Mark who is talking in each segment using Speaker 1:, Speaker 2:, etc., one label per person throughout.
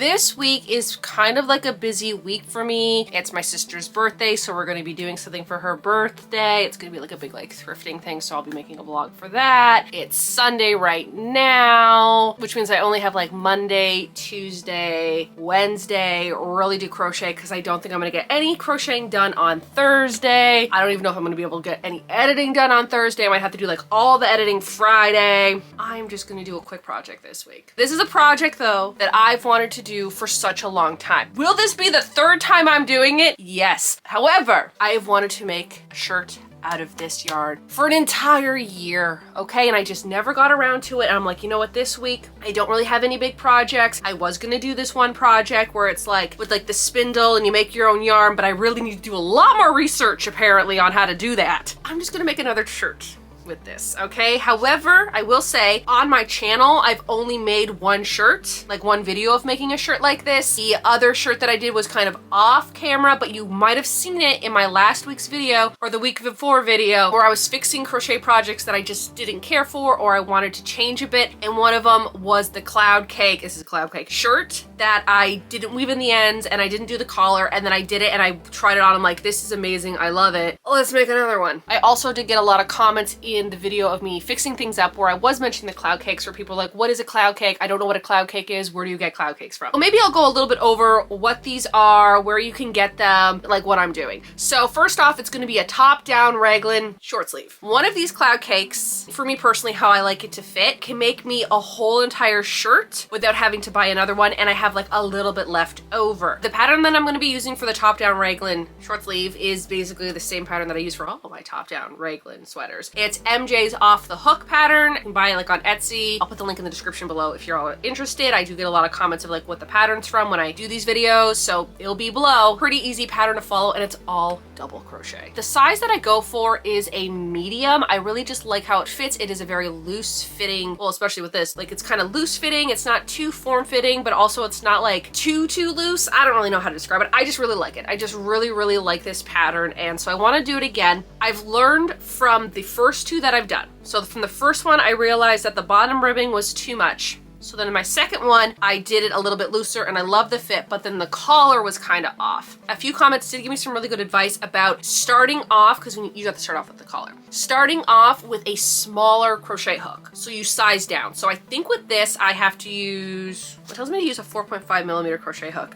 Speaker 1: this week is kind of like a busy week for me. It's my sister's birthday, so we're going to be doing something for her birthday. It's going to be like a big like thrifting thing, so I'll be making a vlog for that. It's Sunday right now, which means I only have like Monday, Tuesday, Wednesday really do crochet because I don't think I'm going to get any crocheting done on Thursday. I don't even know if I'm going to be able to get any editing done on Thursday. I might have to do like all the editing Friday. I'm just going to do a quick project this week. This is a project though that I've wanted to do for such a long time. Will this be the third time I'm doing it? Yes. However, I have wanted to make a shirt out of this yarn for an entire year, okay? And I just never got around to it. And I'm like, you know what, this week, I don't really have any big projects. I was gonna do this one project where it's like with like the spindle and you make your own yarn, but I really need to do a lot more research apparently on how to do that. I'm just gonna make another shirt with this, okay? However, I will say on my channel, I've only made one shirt, like one video of making a shirt like this. The other shirt that I did was kind of off camera, but you might have seen it in my last week's video or the week before video where I was fixing crochet projects that I just didn't care for or I wanted to change a bit. And one of them was the cloud cake. This is a cloud cake shirt that I didn't weave in the ends and I didn't do the collar, and then I did it and I tried it on. I'm like, this is amazing. I love it. Let's make another one. I also did get a lot of comments in the video of me fixing things up where I was mentioning the cloud cakes, where people are like, what is a cloud cake? I don't know what a cloud cake is. Where do you get cloud cakes from? Well, maybe I'll go a little bit over what these are, where you can get them, like what I'm doing. So first off, it's going to be a top-down raglan short sleeve. One of these cloud cakes, for me personally, how I like it to fit, can make me a whole entire shirt without having to buy another one, and I have like a little bit left over. The pattern that I'm going to be using for the top-down raglan short sleeve is basically the same pattern that I use for all of my top-down raglan sweaters. It's MJ's Off the Hook pattern. You can buy it like on Etsy. I'll put the link in the description below if you're all interested. I do get a lot of comments of like what the pattern's from when I do these videos, so it'll be below. Pretty easy pattern to follow, and it's all double crochet. The size that I go for is a medium. I really just like how it fits. It is a very loose fitting, well, especially with this, like it's kind of loose fitting. It's not too form fitting, but also it's not like too loose. I don't really know how to describe it. I just really like it. I just really like this pattern, and so I want to do it again. I've learned from the first two that I've done. So from the first one, I realized that the bottom ribbing was too much. So then in my second one, I did it a little bit looser and I love the fit, but then the collar was kind of off. A few comments did give me some really good advice about starting off, because you have to start off with the collar. Starting off with a smaller crochet hook. So you size down. So I think with this, I have to use, it tells me to use a 4.5 millimeter crochet hook.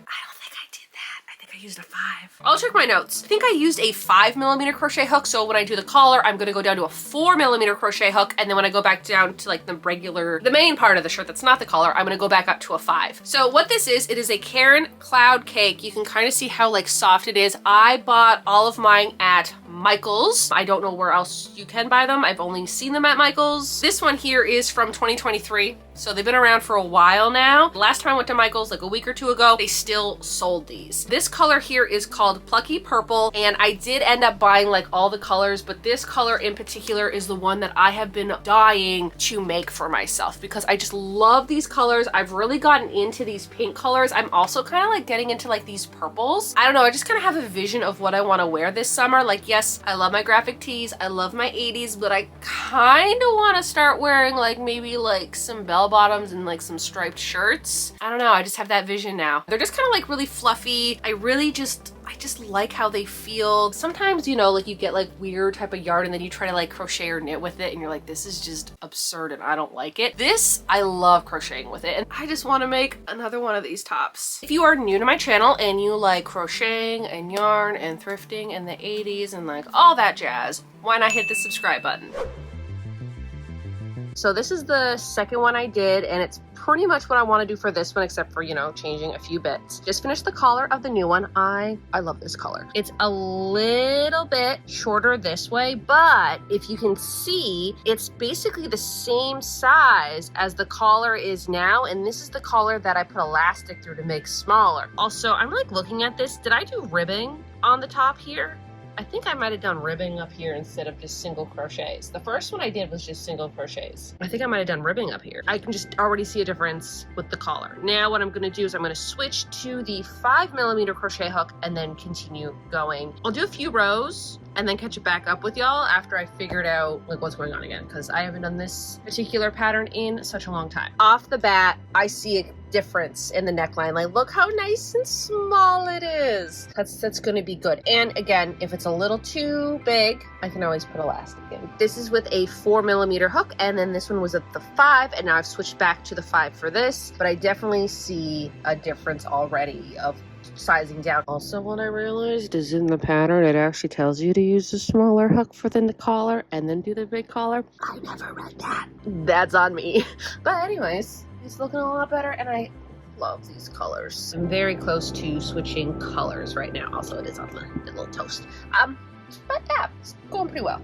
Speaker 1: I used a 5. I'll check my notes. I think I used a 5 millimeter crochet hook. So when I do the collar, I'm gonna go down to a 4 millimeter crochet hook. And then when I go back down to like the main part of the shirt that's not the collar, I'm gonna go back up to a 5. So what this is, it is a Caron Cloud Cake. You can kind of see how like soft it is. I bought all of mine at Michael's. I don't know where else you can buy them. I've only seen them at Michael's. This one here is from 2023. So they've been around for a while now. The last time I went to Michael's, like a week or two ago, they still sold these. This color here is called Plucky Purple, and I did end up buying like all the colors, but this color in particular is the one that I have been dying to make for myself because I just love these colors. I've really gotten into these pink colors. I'm also kind of like getting into like these purples. I don't know, I just kind of have a vision of what I want to wear this summer. Like, yes, I love my graphic tees, I love my 80s, but I kind of want to start wearing like maybe like some bell bottoms and like some striped shirts. I don't know, I just have that vision now. They're just kind of like really fluffy. I just like how they feel. Sometimes, you know, like you get like weird type of yarn and then you try to like crochet or knit with it and you're like, this is just absurd and I don't like it. This, I love crocheting with it, and I just want to make another one of these tops. If you are new to my channel and you like crocheting and yarn and thrifting and the 80s and like all that jazz, why not hit the subscribe button? So this is the second one I did, and it's pretty much what I want to do for this one, except for, you know, changing a few bits. Just finished the collar of the new one. I love this color. It's a little bit shorter this way, but if you can see, it's basically the same size as the collar is now, and this is the collar that I put elastic through to make smaller. Also, I'm like looking at this. Did I do ribbing on the top here? I think I might have done ribbing up here instead of just single crochets. The first one I did was just single crochets. I think I might have done ribbing up here. I can just already see a difference with the collar. Now what I'm gonna do is I'm gonna switch to the 5 millimeter crochet hook and then continue going. I'll do a few rows and then catch it back up with y'all after I figured out like what's going on again, because I haven't done this particular pattern in such a long time. Off the bat, I see a difference in the neckline. Like, look how nice and small it is. That's gonna be good. And again, if it's a little too big, I can always put elastic in. This is with a 4mm hook, and then this one was at the 5, and now I've switched back to the 5 for this, but I definitely see a difference already of sizing down. Also, what I realized is in the pattern, it actually tells you to use the smaller hook for the collar and then do the big collar. I never read that. That's on me. But anyways, it's looking a lot better, and I love these colors. I'm very close to switching colors right now. Also, it is on the little toast. But yeah, it's going pretty well.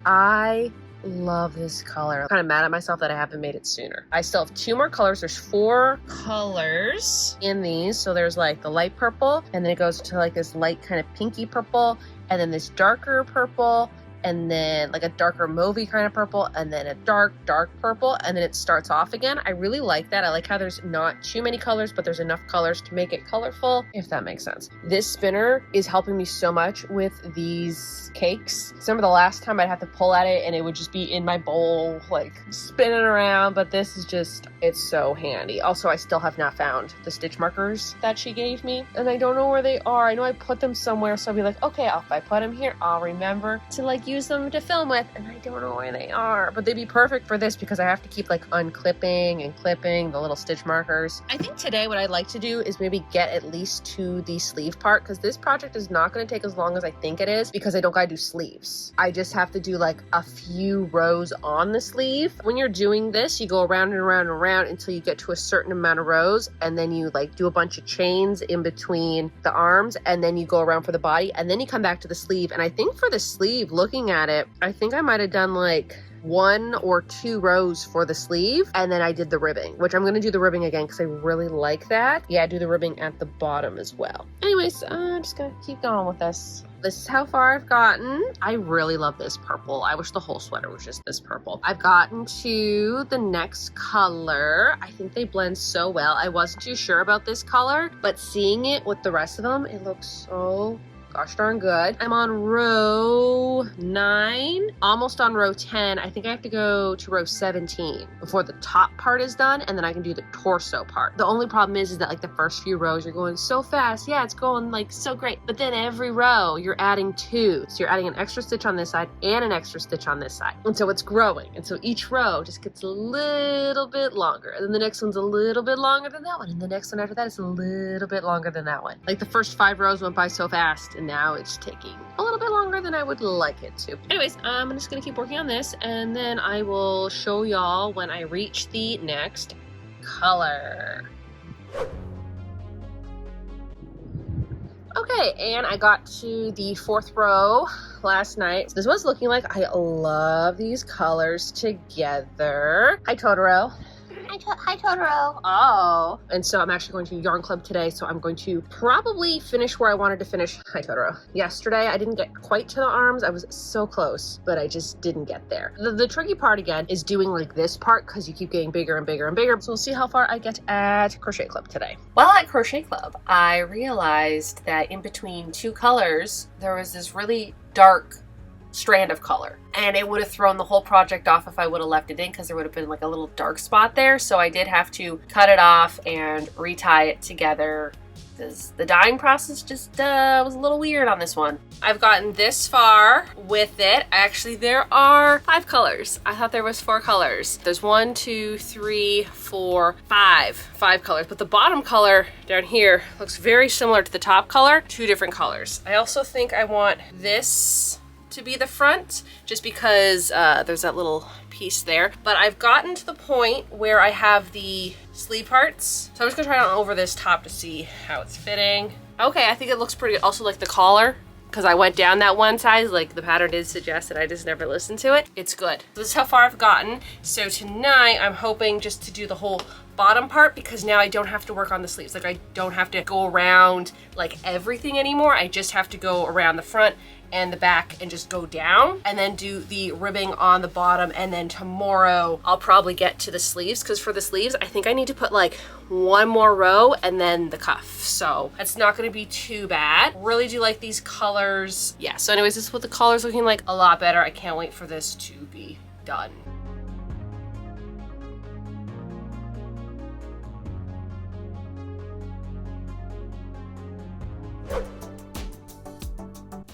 Speaker 1: I love this color. I'm kind of mad at myself that I haven't made it sooner. I still have 2 more colors. There's 4 colors in these. So there's like the light purple, and then it goes to like this light kind of pinky purple, and then this darker purple, and then like a darker mauvey kind of purple, and then a dark purple, and then it starts off again. I really like that. I like how there's not too many colors, but there's enough colors to make it colorful, if that makes sense. This spinner is helping me so much with these cakes. Remember the last time I'd have to pull at it and it would just be in my bowl, like spinning around, but this is just, it's so handy. Also, I still have not found the stitch markers that she gave me, and I don't know where they are. I know I put them somewhere, so I'll be like, okay, if I put them here, I'll remember to like use them to film with, and I don't know where they are, but they'd be perfect for this because I have to keep like unclipping and clipping the little stitch markers. I think today what I'd like to do is maybe get at least to the sleeve part, because this project is not going to take as long as I think it is, because I don't gotta do sleeves. I just have to do like a few rows on the sleeve. When you're doing this, you go around and around and around until you get to a certain amount of rows, and then you like do a bunch of chains in between the arms, and then you go around for the body, and then you come back to the sleeve. And I think for the sleeve, looking at it, I think I might have done like 1 or 2 rows for the sleeve, and then I did the ribbing, which I'm going to do the ribbing again because I really like that. Yeah, I do the ribbing at the bottom as well. Anyways, I'm just going to keep going with this. This is how far I've gotten. I really love this purple. I wish the whole sweater was just this purple. I've gotten to the next color. I think they blend so well. I wasn't too sure about this color, but seeing it with the rest of them, it looks so gosh darn good. I'm on row 9, almost on row 10. I think I have to go to row 17 before the top part is done, and then I can do the torso part. The only problem is that like the first few rows you're going so fast. Yeah, it's going like so great. But then every row you're adding 2. So you're adding an extra stitch on this side and an extra stitch on this side. And so it's growing. And so each row just gets a little bit longer. And then the next one's a little bit longer than that one. And the next one after that is a little bit longer than that one. Like the first 5 rows went by so fast, and now it's taking a little bit longer than I would like it to. Anyways, I'm just gonna keep working on this, and then I will show y'all when I reach the next color. Okay, and I got to the 4th row last night. So this was looking like, I love these colors together. Hi, Totoro. Hi, Totoro. Oh. And so I'm actually going to Yarn Club today, so I'm going to probably finish where I wanted to finish. Hi, Totoro. Yesterday, I didn't get quite to the arms. I was so close, but I just didn't get there. The tricky part, again, is doing like this part, because you keep getting bigger and bigger and bigger. So we'll see how far I get at Crochet Club today. While at Crochet Club, I realized that in between 2 colors, there was this really dark strand of color, and it would have thrown the whole project off if I would have left it in, because there would have been like a little dark spot there. So I did have to cut it off and retie it together, because the dyeing process just was a little weird on this one. I've gotten this far with it. Actually, there are 5 colors. I thought there was 4 colors. There's 1, 2, 3, 4, 5 colors, but the bottom color down here looks very similar to the top color. 2 different colors. I also think I want this to be the front, just because there's that little piece there. But I've gotten to the point where I have the sleeve parts, so I'm just gonna try it on over this top to see how it's fitting. Okay, I think it looks pretty good. Also like the collar, because I went down that one size, like the pattern did suggest it, I just never listened to it. It's good. So this is how far I've gotten. So tonight I'm hoping just to do the whole bottom part, because now I don't have to work on the sleeves. Like I don't have to go around like everything anymore. I just have to go around the front and the back and just go down, and then do the ribbing on the bottom. And then tomorrow I'll probably get to the sleeves, because for the sleeves I think I need to put like one more row and then the cuff. So it's not going to be too bad. Really do like these colors. Yeah, so anyways, this is what the collar's looking like. A lot better. I can't wait for this to be done.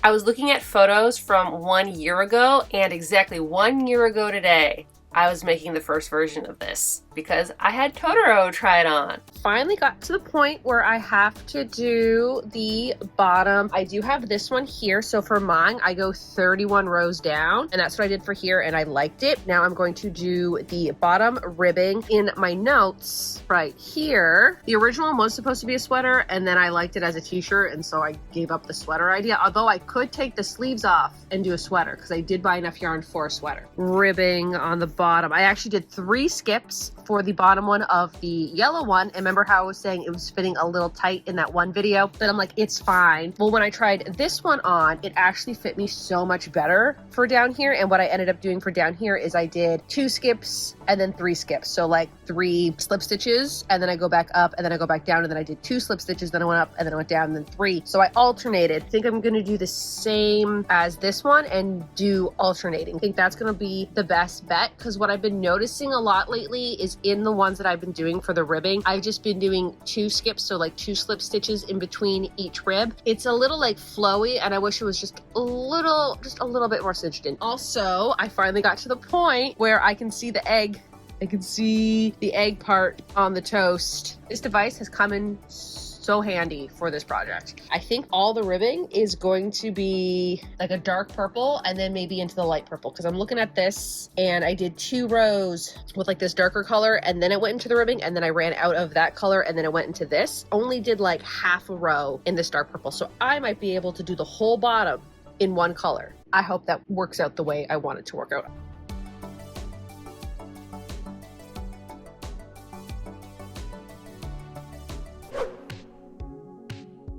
Speaker 1: I was looking at photos from 1 year ago, and exactly 1 year ago today, I was making the first version of this because I had Totoro try it on. Finally got to the point where I have to do the bottom. I do have this one here. So for mine, I go 31 rows down, and that's what I did for here, and I liked it. Now I'm going to do the bottom ribbing. In my notes right here, the original one was supposed to be a sweater, and then I liked it as a t-shirt, and so I gave up the sweater idea, although I could take the sleeves off and do a sweater because I did buy enough yarn for a sweater. Ribbing on the bottom. I actually did 3 skips for the bottom one of the yellow one. And remember how I was saying it was fitting a little tight in that one video? But I'm like, it's fine. Well, when I tried this one on, it actually fit me so much better for down here. And what I ended up doing for down here is I did 2 skips and then 3 skips. So like 3 slip stitches, and then I go back up, and then I go back down, and then I did 2 slip stitches, then I went up, and then I went down, and then 3. So I alternated. I think I'm going to do the same as this one and do alternating. I think that's going to be the best bet, because what I've been noticing a lot lately is in the ones that I've been doing for the ribbing, I've just been doing 2 skips, so like 2 slip stitches in between each rib. It's a little like flowy, and I wish it was just a little bit more cinched in. Also, I finally got to the point where I can see the egg. I can see the egg part on the toast. This device has come in so handy for this project. I think all the ribbing is going to be like a dark purple and then maybe into the light purple, because I'm looking at this and I did 2 rows with like this darker color, and then it went into the ribbing, and then I ran out of that color, and then it went into this. Only did like half a row in this dark purple, so I might be able to do the whole bottom in one color. I hope that works out the way I want it to work out.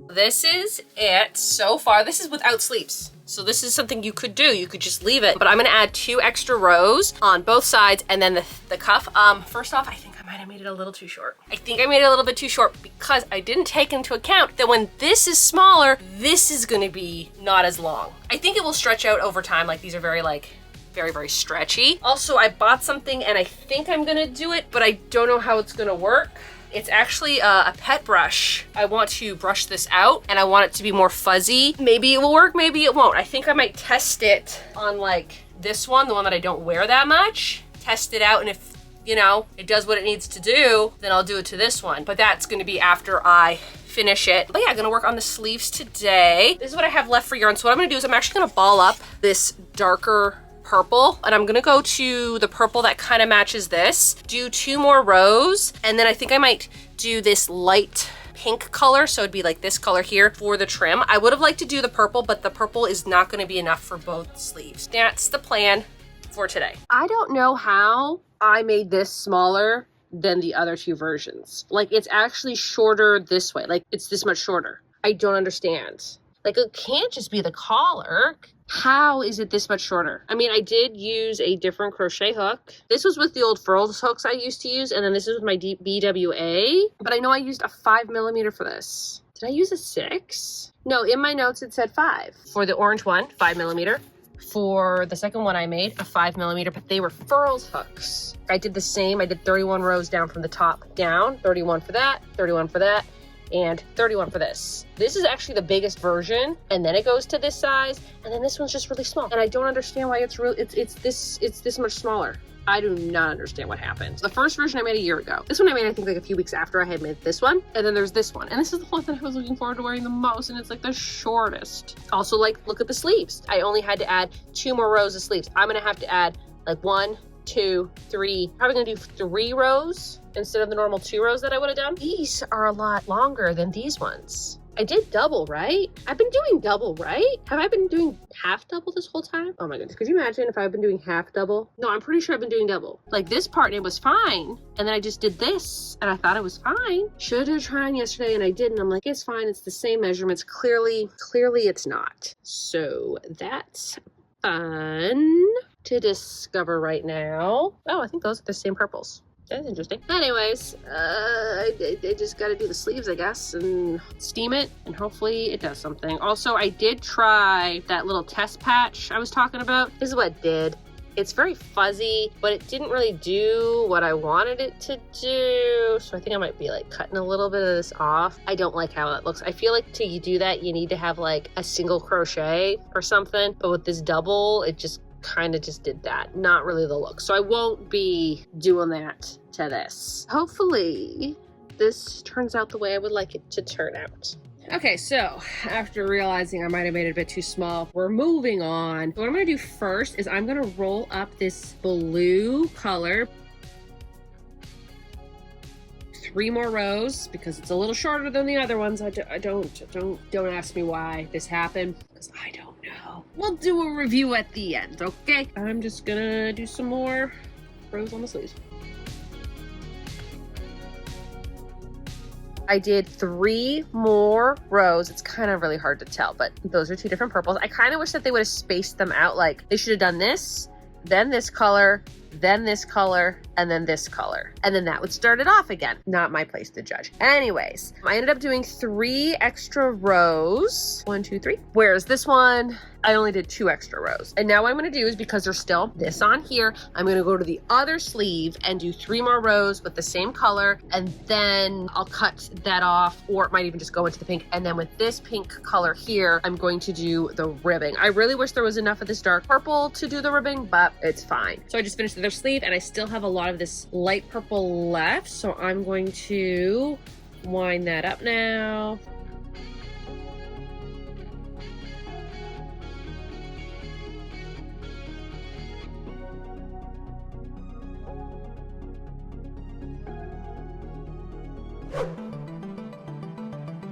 Speaker 1: This is it so far. This is without sleeves. So this is something you could do. You could just leave it, but I'm gonna add 2 extra rows on both sides, and then the cuff. First off, I think I might have made it a little too short. I think I made it a little bit too short because I didn't take into account that when this is smaller, this is gonna be not as long. I think it will stretch out over time. Like these are very very stretchy. Also, I bought something and I think I'm gonna do it, but I don't know how it's gonna work. It's actually a pet brush. I want to brush this out, and I want it to be more fuzzy. Maybe it will work, maybe it won't. I think I might test it on like this one, the one that I don't wear that much. Test it out, and if, you know, it does what it needs to do, then I'll do it to this one. But that's gonna be after I finish it. But yeah, I'm gonna work on the sleeves today. This is what I have left for yarn. So what I'm gonna do is I'm actually gonna ball up this darker purple, and I'm gonna go to the purple that kind of matches this, do 2 more rows, and then I think I might do this light pink color, so it'd be like this color here for the trim. I would have liked to do the purple, but the purple is not going to be enough for both sleeves. That's the plan for today. I don't know how I made this smaller than the other 2 versions. Like, it's actually shorter this way. Like, it's this much shorter. I don't understand. Like, it can't just be the collar. How is it this much shorter? I mean, I did use a different crochet hook. This was with the old furls hooks I used to use, and then this is with my BWA. But I know I used a 5mm for this. Did I use a 6? No, in my notes it said 5. For the orange one, 5mm. For the second one I made, a 5mm, but they were furls hooks. I did the same. I did 31 rows down from the top down. 31 for that, 31 for that, and 31 for this. This is actually the biggest version, and then it goes to this size, and then this one's just really small. And I don't understand why it's this much smaller. I do not understand what happened. The first version I made a year ago. This one I made, I think, like a few weeks after I had made this one. And then there's this one. And this is the one that I was looking forward to wearing the most, and it's like the shortest. Also, like, look at the sleeves. I only had to add 2 more rows of sleeves. I'm gonna have to add like 1, 2, 3, probably gonna do 3 rows instead of the normal 2 rows that I would have done. These are a lot longer than these ones. I did double, right? I've been doing double, right? Have I been doing half double this whole time? Oh my goodness, could you imagine if I've been doing half double? No, I'm pretty sure I've been doing double. Like this part, and it was fine. And then I just did this, and I thought it was fine. Should have tried yesterday, and I didn't. I'm like, it's fine, it's the same measurements. Clearly it's not. So that's fun to discover right now. Oh, I think those are the same purples. That's interesting. Anyways, I just gotta do the sleeves, I guess, and steam it, and hopefully it does something. Also, I did try that little test patch I was talking about. This is what it did. It's very fuzzy, but it didn't really do what I wanted it to do. So I think I might be like cutting a little bit of this off. I don't like how it looks. I feel like to do that, you need to have like a single crochet or something. But with this double, it just kind of just did that. Not really the look. So I won't be doing that to this. Hopefully this turns out the way I would like it to turn out. Okay, so after realizing I might have made it a bit too small, we're moving on. What I'm gonna do first is I'm gonna roll up this blue color. 3 more rows because it's a little shorter than the other ones. Don't ask me why this happened because I don't know. We'll do a review at the end, okay? I'm just gonna do some more rows on the sleeves. I did 3 more rows. It's kind of really hard to tell, but those are 2 different purples. I kind of wish that they would have spaced them out. Like they should have done this, then this color, then this color, and then this color. And then that would start it off again. Not my place to judge. Anyways, I ended up doing 3 extra rows. 1, 2, 3. Whereas this one, I only did 2 extra rows. And now what I'm gonna do is, because there's still this on here, I'm gonna go to the other sleeve and do 3 more rows with the same color, and then I'll cut that off, or it might even just go into the pink. And then with this pink color here, I'm going to do the ribbing. I really wish there was enough of this dark purple to do the ribbing, but it's fine. So I just finished the other sleeve, and I still have a lot of this light purple left, so I'm going to wind that up now.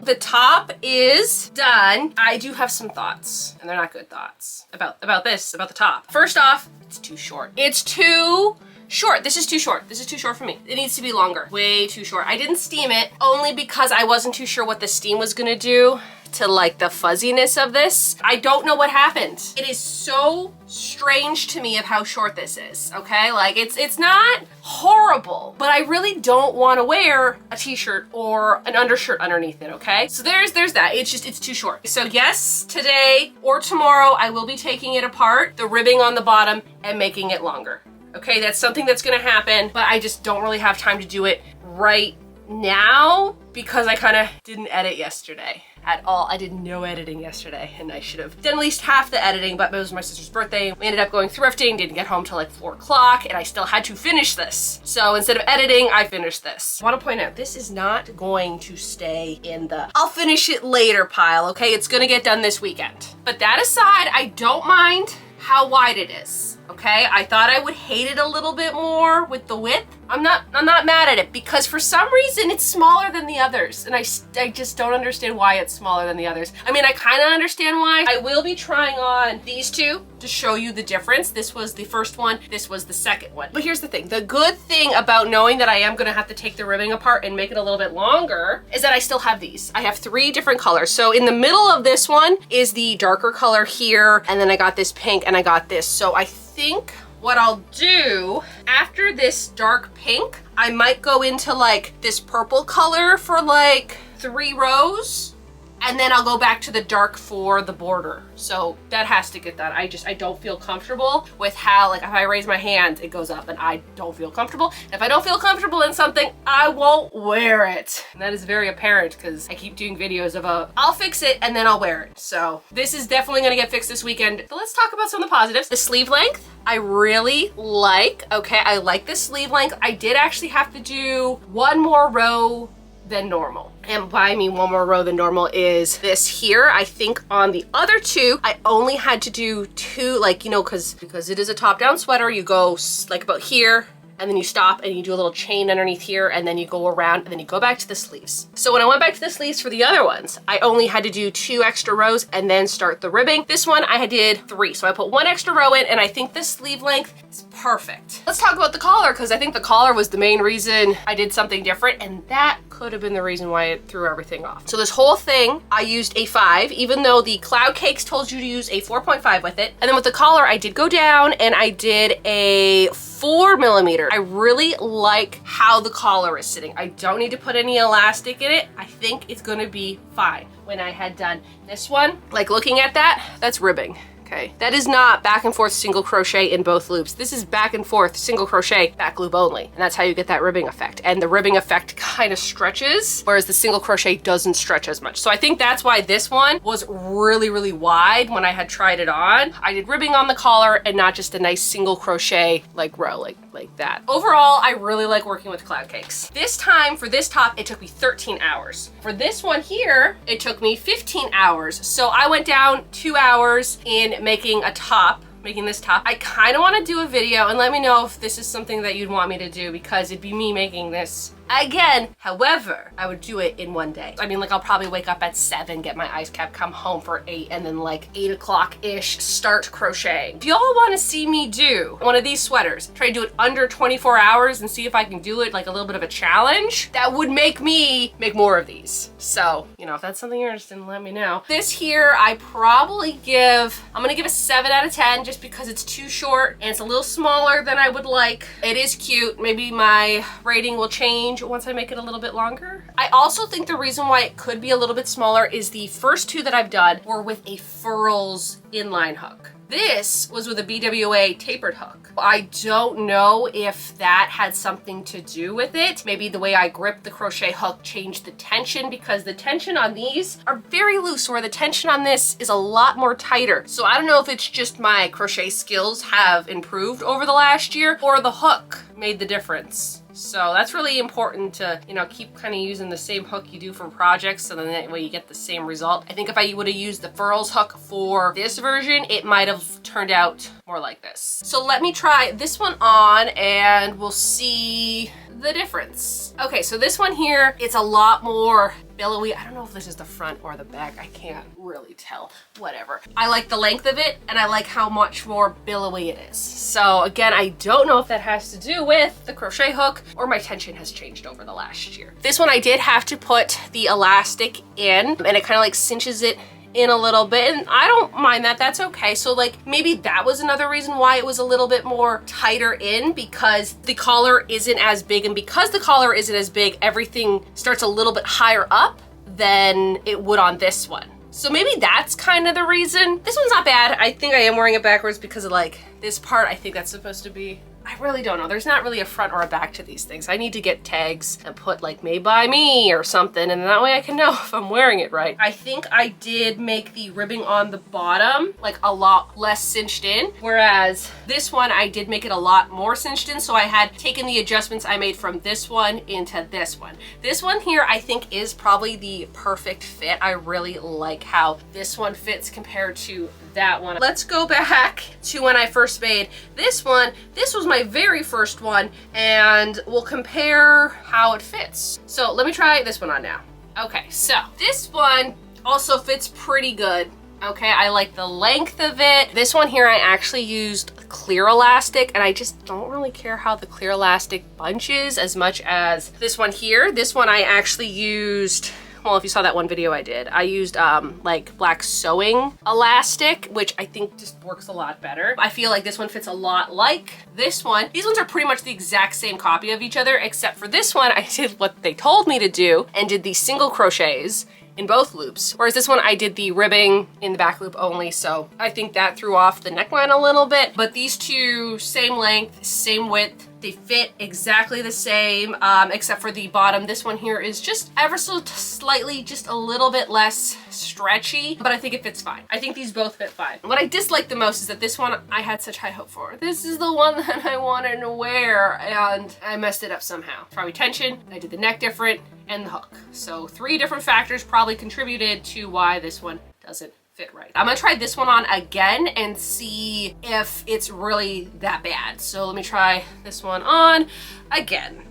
Speaker 1: The top is done. I do have some thoughts, and they're not good thoughts about the top. First off, it's too short. It's too short. This is too short. This is too short for me. It needs to be longer. Way too short. I didn't steam it only because I wasn't too sure what the steam was gonna do to like the fuzziness of this. I don't know what happened. It is so strange to me of how short this is, okay? Like it's not horrible, but I really don't want to wear a t-shirt or an undershirt underneath it, okay? So there's that. It's too short. So yes, today or tomorrow I will be taking it apart, the ribbing on the bottom, and making it longer. Okay, that's something that's gonna happen, but I just don't really have time to do it right now because I kind of didn't edit yesterday at all. I did no editing yesterday, and I should have done at least half the editing, but it was my sister's birthday. We ended up going thrifting, didn't get home till like 4 o'clock, and I still had to finish this. So instead of editing, I finished this. I want to point out, this is not going to stay in the I'll finish it later pile, okay? It's gonna get done this weekend. But that aside, I don't mind how wide it is, okay? I thought I would hate it a little bit more with the width. I'm not mad at it because for some reason it's smaller than the others, and I just don't understand why it's smaller than the others. I mean, I kind of understand why. I will be trying on these 2 to show you the difference. This was the first one, this was the second one. But here's the thing, the good thing about knowing that I am gonna have to take the ribbing apart and make it a little bit longer is that I still have these. I have 3 different colors. So in the middle of this one is the darker color here, and then I got this pink and I got this. So I think what I'll do after this dark pink, I might go into like this purple color for like 3 rows, and then I'll go back to the dark for the border. So that has to get done. I don't feel comfortable with how, like if I raise my hand, it goes up, and I don't feel comfortable. If I don't feel comfortable in something, I won't wear it. And that is very apparent because I keep doing videos of I'll fix it and then I'll wear it. So this is definitely gonna get fixed this weekend. So let's talk about some of the positives. The sleeve length, I really like, okay? I like the sleeve length. I did actually have to do 1 more row than normal. And by I mean 1 more row than normal is this here. I think on the other 2, I only had to do 2, like, you know, because it is a top-down sweater, you go like about here and then you stop and you do a little chain underneath here, and then you go around and then you go back to the sleeves. So when I went back to the sleeves for the other ones, I only had to do 2 extra rows and then start the ribbing. This one I did 3. So I put 1 extra row in, and I think the sleeve length is perfect. Let's talk about the collar, because I think the collar was the main reason I did something different, and that could have been the reason why it threw everything off. So this whole thing, I used a 5, even though the Cloud Cakes told you to use a 4.5 with it. And then with the collar, I did go down and I did a 4mm. I really like how the collar is sitting. I don't need to put any elastic in it. I think it's gonna be fine. When I had done this one, like looking at that, that's ribbing. Okay, that is not back and forth single crochet in both loops. This is back and forth single crochet, back loop only. And that's how you get that ribbing effect. And the ribbing effect kind of stretches, whereas the single crochet doesn't stretch as much. So I think that's why this one was really, really wide when I had tried it on. I did ribbing on the collar and not just a nice single crochet like row, like that. Overall, I really like working with Cloud Cakes. This time for this top, it took me 13 hours. For this one here, it took me 15 hours. So I went down 2 hours in making this top. I kind of want to do a video and let me know if this is something that you'd want me to do, because it'd be me making this again. However, I would do it in 1 day. I mean, like, I'll probably wake up at 7, get my ice cap, come home for 8, and then like 8 o'clock-ish start crocheting. If y'all want to see me do one of these sweaters, try to do it under 24 hours and see if I can do it like a little bit of a challenge, that would make me make more of these. So, you know, if that's something you're interested in, let me know. This here, I'm gonna give a 7 out of 10 just because it's too short and it's a little smaller than I would like. It is cute. Maybe my rating will change once I make it a little bit longer. I also think the reason why it could be a little bit smaller is the first 2 that I've done were with a furls inline hook. This was with a BWA tapered hook. I don't know if that had something to do with it. Maybe the way I gripped the crochet hook changed the tension, because the tension on these are very loose, where the tension on this is a lot more tighter. So I don't know if it's just my crochet skills have improved over the last year, or the hook made the difference. So that's really important to, you know, keep kind of using the same hook you do for projects, so then that way you get the same result. I think if I would have used the furls hook for this version, it might have turned out more like this. So let me try this one on and we'll see the difference. Okay, so this one here, it's a lot more billowy. I don't know if this is the front or the back. I can't really tell. Whatever. I like the length of it, and I like how much more billowy it is. So again, I don't know if that has to do with the crochet hook or my tension has changed over the last year. This one I did have to put the elastic in, and it kind of like cinches it in a little bit, and I don't mind that. That's okay. So like maybe that was another reason why it was a little bit more tighter in, because the collar isn't as big, and because the collar isn't as big, everything starts a little bit higher up than it would on this one. So maybe that's kind of the reason. This one's not bad. I think I am wearing it backwards because of like this part. I think that's supposed to be, I really don't know. There's not really a front or a back to these things. I need to get tags and put like made by me or something, and that way I can know if I'm wearing it right. I think I did make the ribbing on the bottom like a lot less cinched in, whereas this one I did make it a lot more cinched in, so I had taken the adjustments I made from this one into this one. This one here I think is probably the perfect fit. I really like how this one fits compared to that one. Let's go back to when I first made this one. This was my very first one, and we'll compare how it fits. So let me try this one on now. Okay, so this one also fits pretty good. Okay, I like the length of it. This one here I actually used clear elastic, and I just don't really care how the clear elastic bunches as much as this one here. This one I actually used, well, if you saw that one video I did, I used like black sewing elastic, which I think just works a lot better. I feel like this one fits a lot like this one. These ones are pretty much the exact same copy of each other, except for this one, I did what they told me to do and did the single crochets in both loops. Whereas this one, I did the ribbing in the back loop only, so I think that threw off the neckline a little bit. But these two, same length, same width, they fit exactly the same, except for the bottom. This one here is just ever so slightly, just a little bit less stretchy, but I think it fits fine. I think these both fit fine. What I dislike the most is that this one I had such high hope for. This is the one that I wanted to wear, and I messed it up somehow. Probably tension, I did the neck different, and the hook. So 3 different factors probably contributed to why this one doesn't fit right. I'm gonna try this one on again and see if it's really that bad. So let me try this one on again.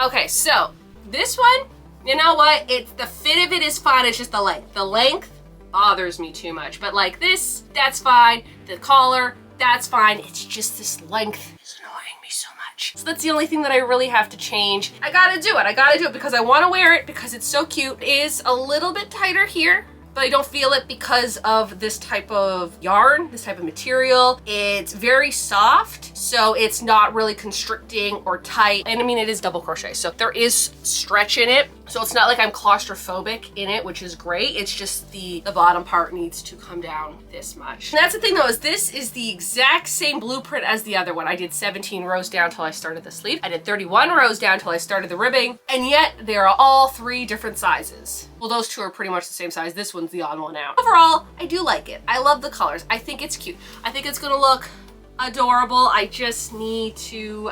Speaker 1: Okay, so this one, you know what? The fit of it is fine, it's just the length. The length bothers me too much, but like this, that's fine. The collar, that's fine. It's just this length is annoying me so much. So that's the only thing that I really have to change. I gotta do it because I wanna wear it because it's so cute. It is a little bit tighter here, but I don't feel it because of this type of yarn, this type of material. It's very soft, so it's not really constricting or tight. And I mean, it is double crochet, so there is stretch in it. So it's not like I'm claustrophobic in it, which is great. It's just the bottom part needs to come down this much. And that's the thing though, is this is the exact same blueprint as the other one. I did 17 rows down till I started the sleeve. I did 31 rows down till I started the ribbing, and yet they are all 3 different sizes. Well, those 2 are pretty much the same size. This one's the odd one out. Overall, I do like it. I love the colors. I think it's cute. I think it's gonna look adorable. I just need to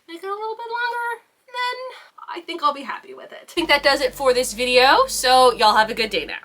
Speaker 1: make it a little bit longer, then I think I'll be happy with it. I think that does it for this video, so y'all have a good day now.